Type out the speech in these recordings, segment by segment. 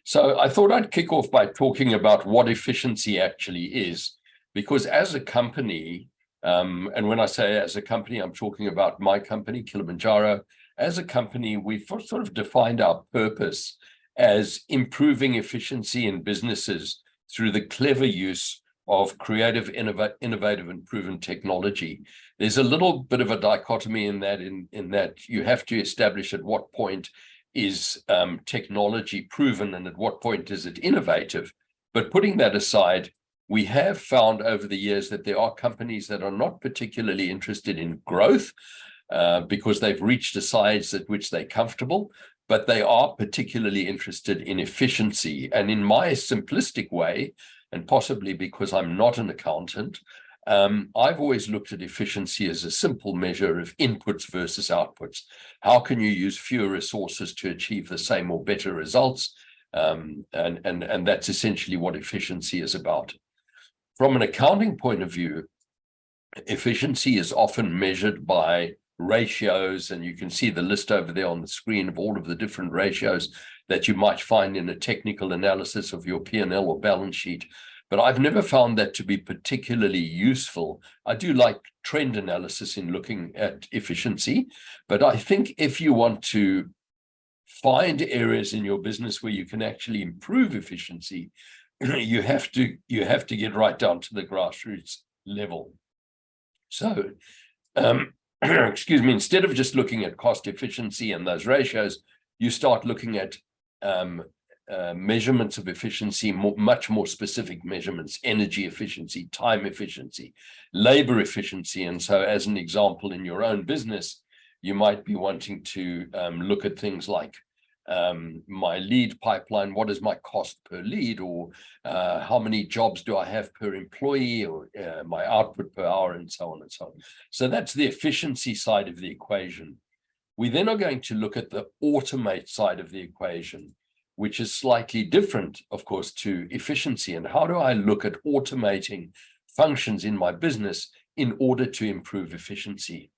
So I thought I'd kick off by talking about what efficiency actually is, because as a company, and when I say as a company, I'm talking about my company, Kilimanjaro. As a company, we've sort of defined our purpose as improving efficiency in businesses through the clever use of creative, innovative, and proven technology. There's a little bit of a dichotomy in that you have to establish at what point is technology proven and at what point is it innovative. But putting that aside, we have found over the years that there are companies that are not particularly interested in growth because they've reached a size at which they're comfortable, but they are particularly interested in efficiency. And in my simplistic way, and possibly because I'm not an accountant, I've always looked at efficiency as a simple measure of inputs versus outputs. How can you use fewer resources to achieve the same or better results? And that's essentially what efficiency is about. From an accounting point of view, efficiency is often measured by ratios, and you can see the list over there on the screen of all of the different ratios that you might find in a technical analysis of your P&L or balance sheet. But I've never found that to be particularly useful. I do like trend analysis in looking at efficiency, but I think if you want to find areas in your business where you can actually improve efficiency, you have to get right down to the grassroots level. So, excuse me, instead of just looking at cost efficiency and those ratios, you start looking at measurements of efficiency, much more specific measurements: energy efficiency, time efficiency, labor efficiency. And so as an example, in your own business, you might be wanting to look at things like my lead pipeline. What is my cost per lead? Or how many jobs do I have per employee? Or my output per hour, and so on and so on. So that's the efficiency side of the equation. We then are going to look at the automate side of the equation, which is slightly different, of course, to efficiency. And how do I look at automating functions in my business in order to improve efficiency?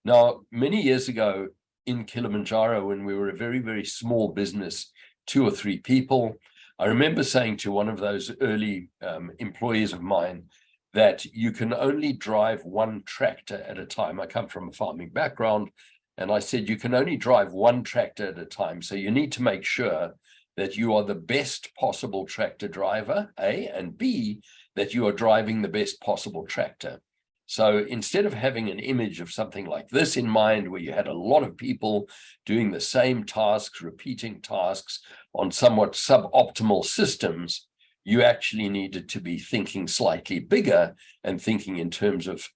Now, many years ago in Kilimanjaro, when we were a very, very small business, 2 or 3 people, I remember saying to one of those early employees of mine that you can only drive one tractor at a time. I come from a farming background, and I said, you can only drive one tractor at a time. So you need to make sure that you are the best possible tractor driver, A, and B, that you are driving the best possible tractor. So instead of having an image of something like this in mind, where you had a lot of people doing the same tasks, repeating tasks on somewhat suboptimal systems, you actually needed to be thinking slightly bigger and thinking in terms of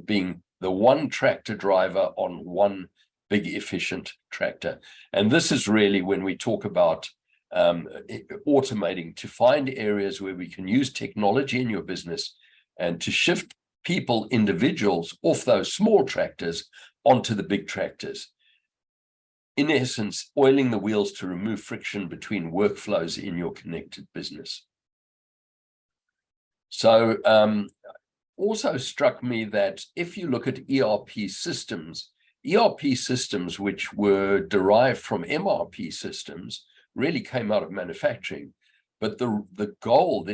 being the one tractor driver on one big efficient tractor. And this is really when we talk about automating, to find areas where we can use technology in your business and to shift people, individuals, off those small tractors onto the big tractors. In essence, oiling the wheels to remove friction between workflows in your connected business. So also struck me that if you look at ERP systems which were derived from MRP systems really came out of manufacturing. But the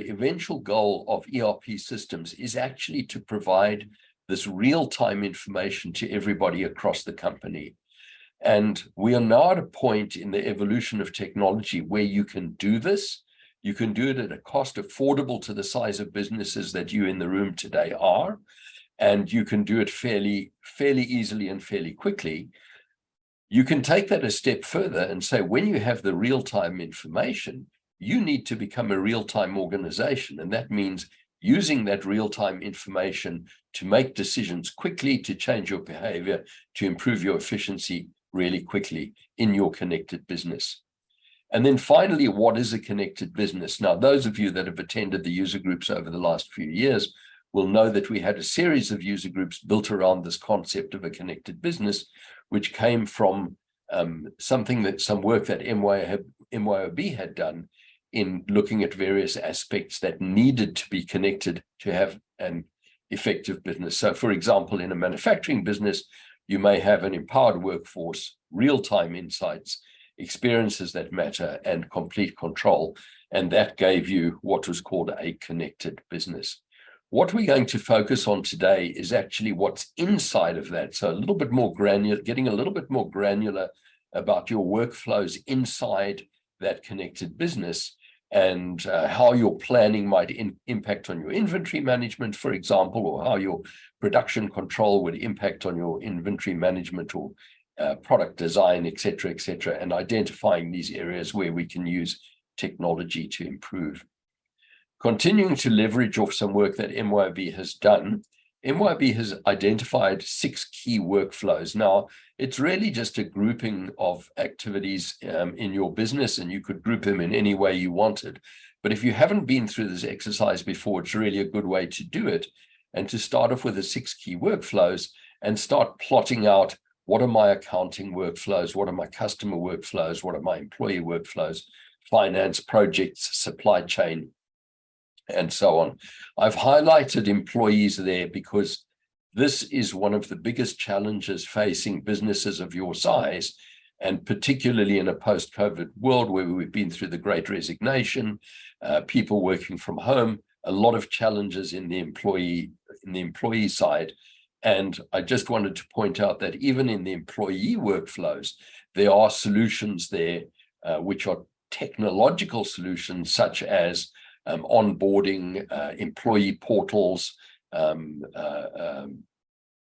eventual goal of ERP systems is actually to provide this real-time information to everybody across the company. And we are now at a point in the evolution of technology where you can do this. You can do it at a cost affordable to the size of businesses that you in the room today are. And you can do it fairly easily and fairly quickly. You can take that a step further and say, when you have the real-time information, you need to become a real-time organization. And that means using that real-time information to make decisions quickly, to change your behavior, to improve your efficiency really quickly in your connected business. And then finally, what is a connected business? Now, those of you that have attended the user groups over the last few years will know that we had a series of user groups built around this concept of a connected business, which came from some work that MYOB had done in looking at various aspects that needed to be connected to have an effective business. So, for example, in a manufacturing business, you may have an empowered workforce, real-time insights. experiences that matter, and complete control. And that gave you what was called a connected business. What we're going to focus on today is actually what's inside of that. So a little bit more granular, getting a little bit more granular about your workflows inside that connected business, and how your planning might impact on your inventory management, for example, or how your production control would impact on your inventory management or product design, et cetera, and identifying these areas where we can use technology to improve. Continuing to leverage off some work that MYOB has done, MYOB has identified 6 key workflows. Now, it's really just a grouping of activities in your business, and you could group them in any way you wanted. But if you haven't been through this exercise before, it's really a good way to do it, and to start off with the 6 key workflows and start plotting out, what are my accounting workflows, what are my customer workflows, what are my employee workflows, finance, projects, supply chain, and so on. I've highlighted employees there because this is one of the biggest challenges facing businesses of your size, and particularly in a post-COVID world where we've been through the Great Resignation, people working from home, a lot of challenges in the employee side. And I just wanted to point out that even in the employee workflows, there are solutions there, which are technological solutions, such as onboarding, employee portals,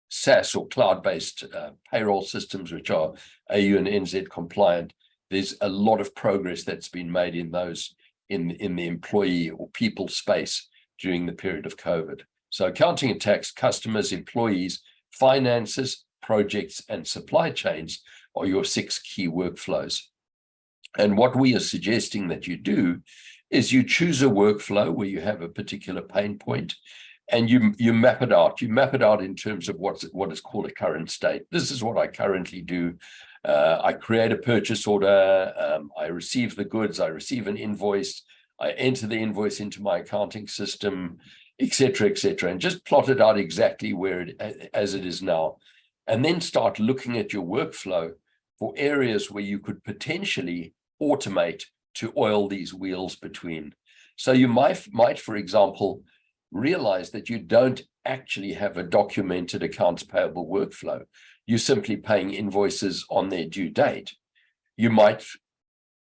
SaaS or cloud-based payroll systems, which are AU and NZ compliant. There's a lot of progress that's been made in those in the employee or people space during the period of COVID. So accounting and tax, customers, employees, finances, projects, and supply chains are your 6 key workflows. And what we are suggesting that you do is you choose a workflow where you have a particular pain point, and you map it out. You map it out in terms of what is called a current state. This is what I currently do. I create a purchase order, I receive the goods, I receive an invoice, I enter the invoice into my accounting system, et cetera, and just plot it out exactly as it is now. And then start looking at your workflow for areas where you could potentially automate to oil these wheels between. So you might, for example, realize that you don't actually have a documented accounts payable workflow. You're simply paying invoices on their due date. You might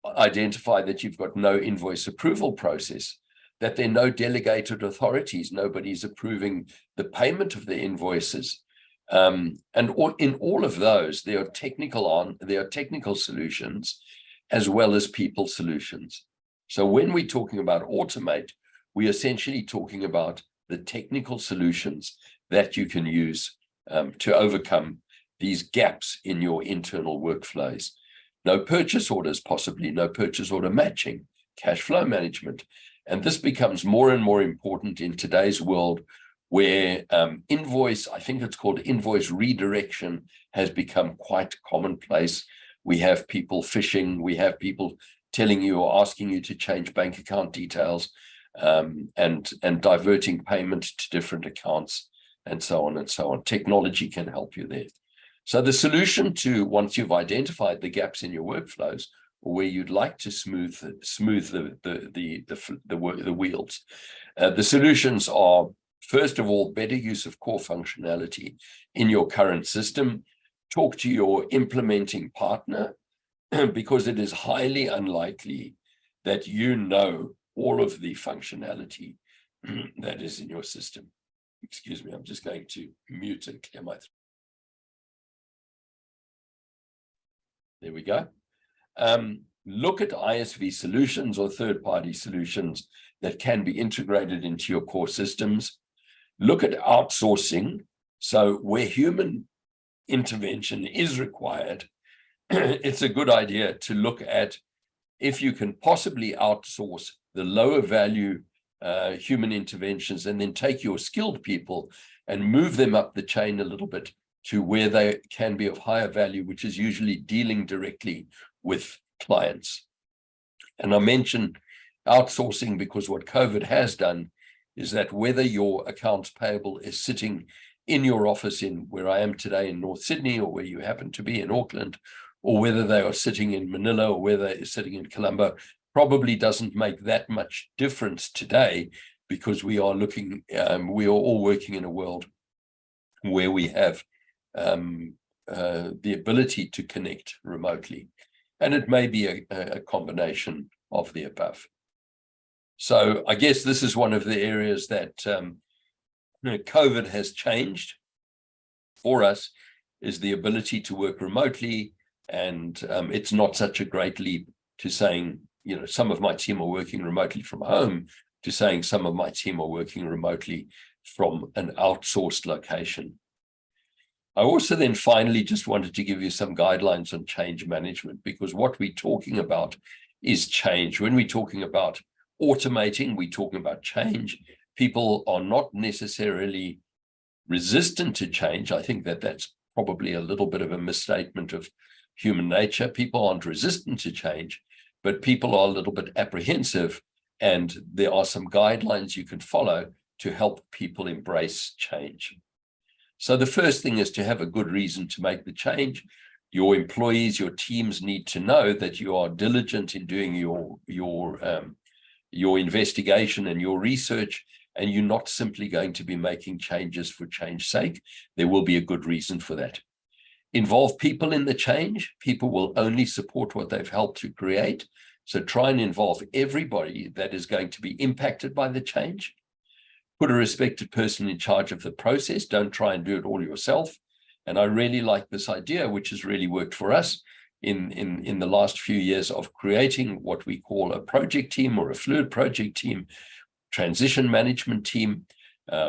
identify that you've got no invoice approval process, that there are no delegated authorities, nobody's approving the payment of the invoices. And in all of those, there are technical solutions as well as people solutions. So when we're talking about automate, we're essentially talking about the technical solutions that you can use to overcome these gaps in your internal workflows. No purchase orders, possibly no purchase order matching, cash flow management. And this becomes more and more important in today's world, where I think it's called invoice redirection, has become quite commonplace. We have people phishing, we have people telling you or asking you to change bank account details, and diverting payment to different accounts, and so on and so on. Technology can help you there. So the solution to, once you've identified the gaps in your workflows, or where you'd like to smooth the wheels, the solutions are, first of all, better use of core functionality in your current system. Talk to your implementing partner, because it is highly unlikely that you know all of the functionality that is in your system. Excuse me, I'm just going to mute and clear my throat. There we go. Look at ISV solutions or third-party solutions that can be integrated into your core systems. Look at outsourcing. So where human intervention is required, it's a good idea to look at if you can possibly outsource the lower value human interventions, and then take your skilled people and move them up the chain a little bit to where they can be of higher value, which is usually dealing directly with clients. And I mentioned outsourcing because what COVID has done is that whether your accounts payable is sitting in your office in where I am today in North Sydney, or where you happen to be in Auckland, or whether they are sitting in Manila or whether they're sitting in Colombo, probably doesn't make that much difference today, because we are looking, we are all working in a world where we have the ability to connect remotely. And it may be a combination of the above. So I guess this is one of the areas that COVID has changed for us, is the ability to work remotely. And it's not such a great leap to saying, some of my team are working remotely from home, to saying some of my team are working remotely from an outsourced location. I also then finally just wanted to give you some guidelines on change management, because what we're talking about is change. When we're talking about automating, we're talking about change. People are not necessarily resistant to change. I think that that's probably a little bit of a misstatement of human nature. People aren't resistant to change, but people are a little bit apprehensive, and there are some guidelines you can follow to help people embrace change. So the first thing is to have a good reason to make the change. Your employees, your teams need to know that you are diligent in doing your investigation and your research, and you're not simply going to be making changes for change's sake. There will be a good reason for that. Involve people in the change. People will only support what they've helped to create. So try and involve everybody that is going to be impacted by the change. Put a respected person in charge of the process. Don't try and do it all yourself. And I really like this idea, which has really worked for us in the last few years, of creating what we call a project team or a fluid project team, transition management team,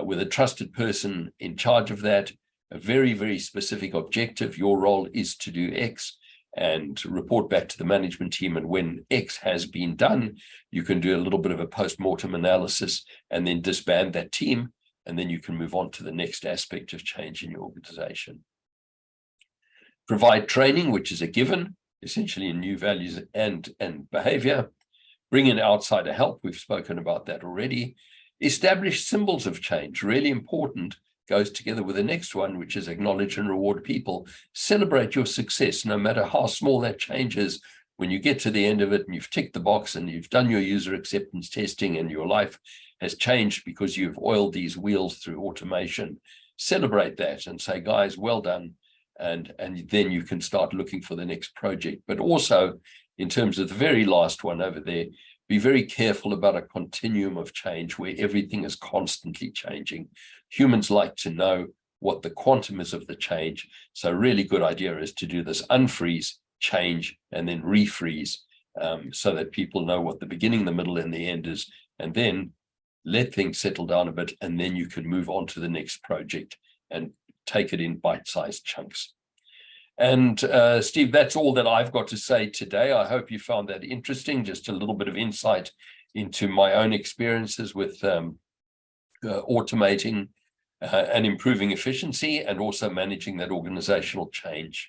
with a trusted person in charge of that, a very, very specific objective. Your role is to do X, and report back to the management team. And when X has been done, you can do a little bit of a post-mortem analysis and then disband that team. And then you can move on to the next aspect of change in your organization. Provide training, which is a given, essentially in new values and behavior. Bring in outsider help. We've spoken about that already. Establish symbols of change, really important. Goes together with the next one, which is acknowledge and reward people. Celebrate your success, no matter how small that change is. When you get to the end of it and you've ticked the box and you've done your user acceptance testing and your life has changed because you've oiled these wheels through automation, celebrate that and say, guys, well done. And then you can start looking for the next project. But also, in terms of the very last one over there, be very careful about a continuum of change where everything is constantly changing. Humans like to know what the quantum is of the change. So a really good idea is to do this unfreeze, change, and then refreeze, so that people know what the beginning, the middle, and the end is, and then let things settle down a bit, and then you can move on to the next project and take it in bite-sized chunks. And Steve, that's all that I've got to say today. I hope you found that interesting, just a little bit of insight into my own experiences with automating and improving efficiency, and also managing that organizational change.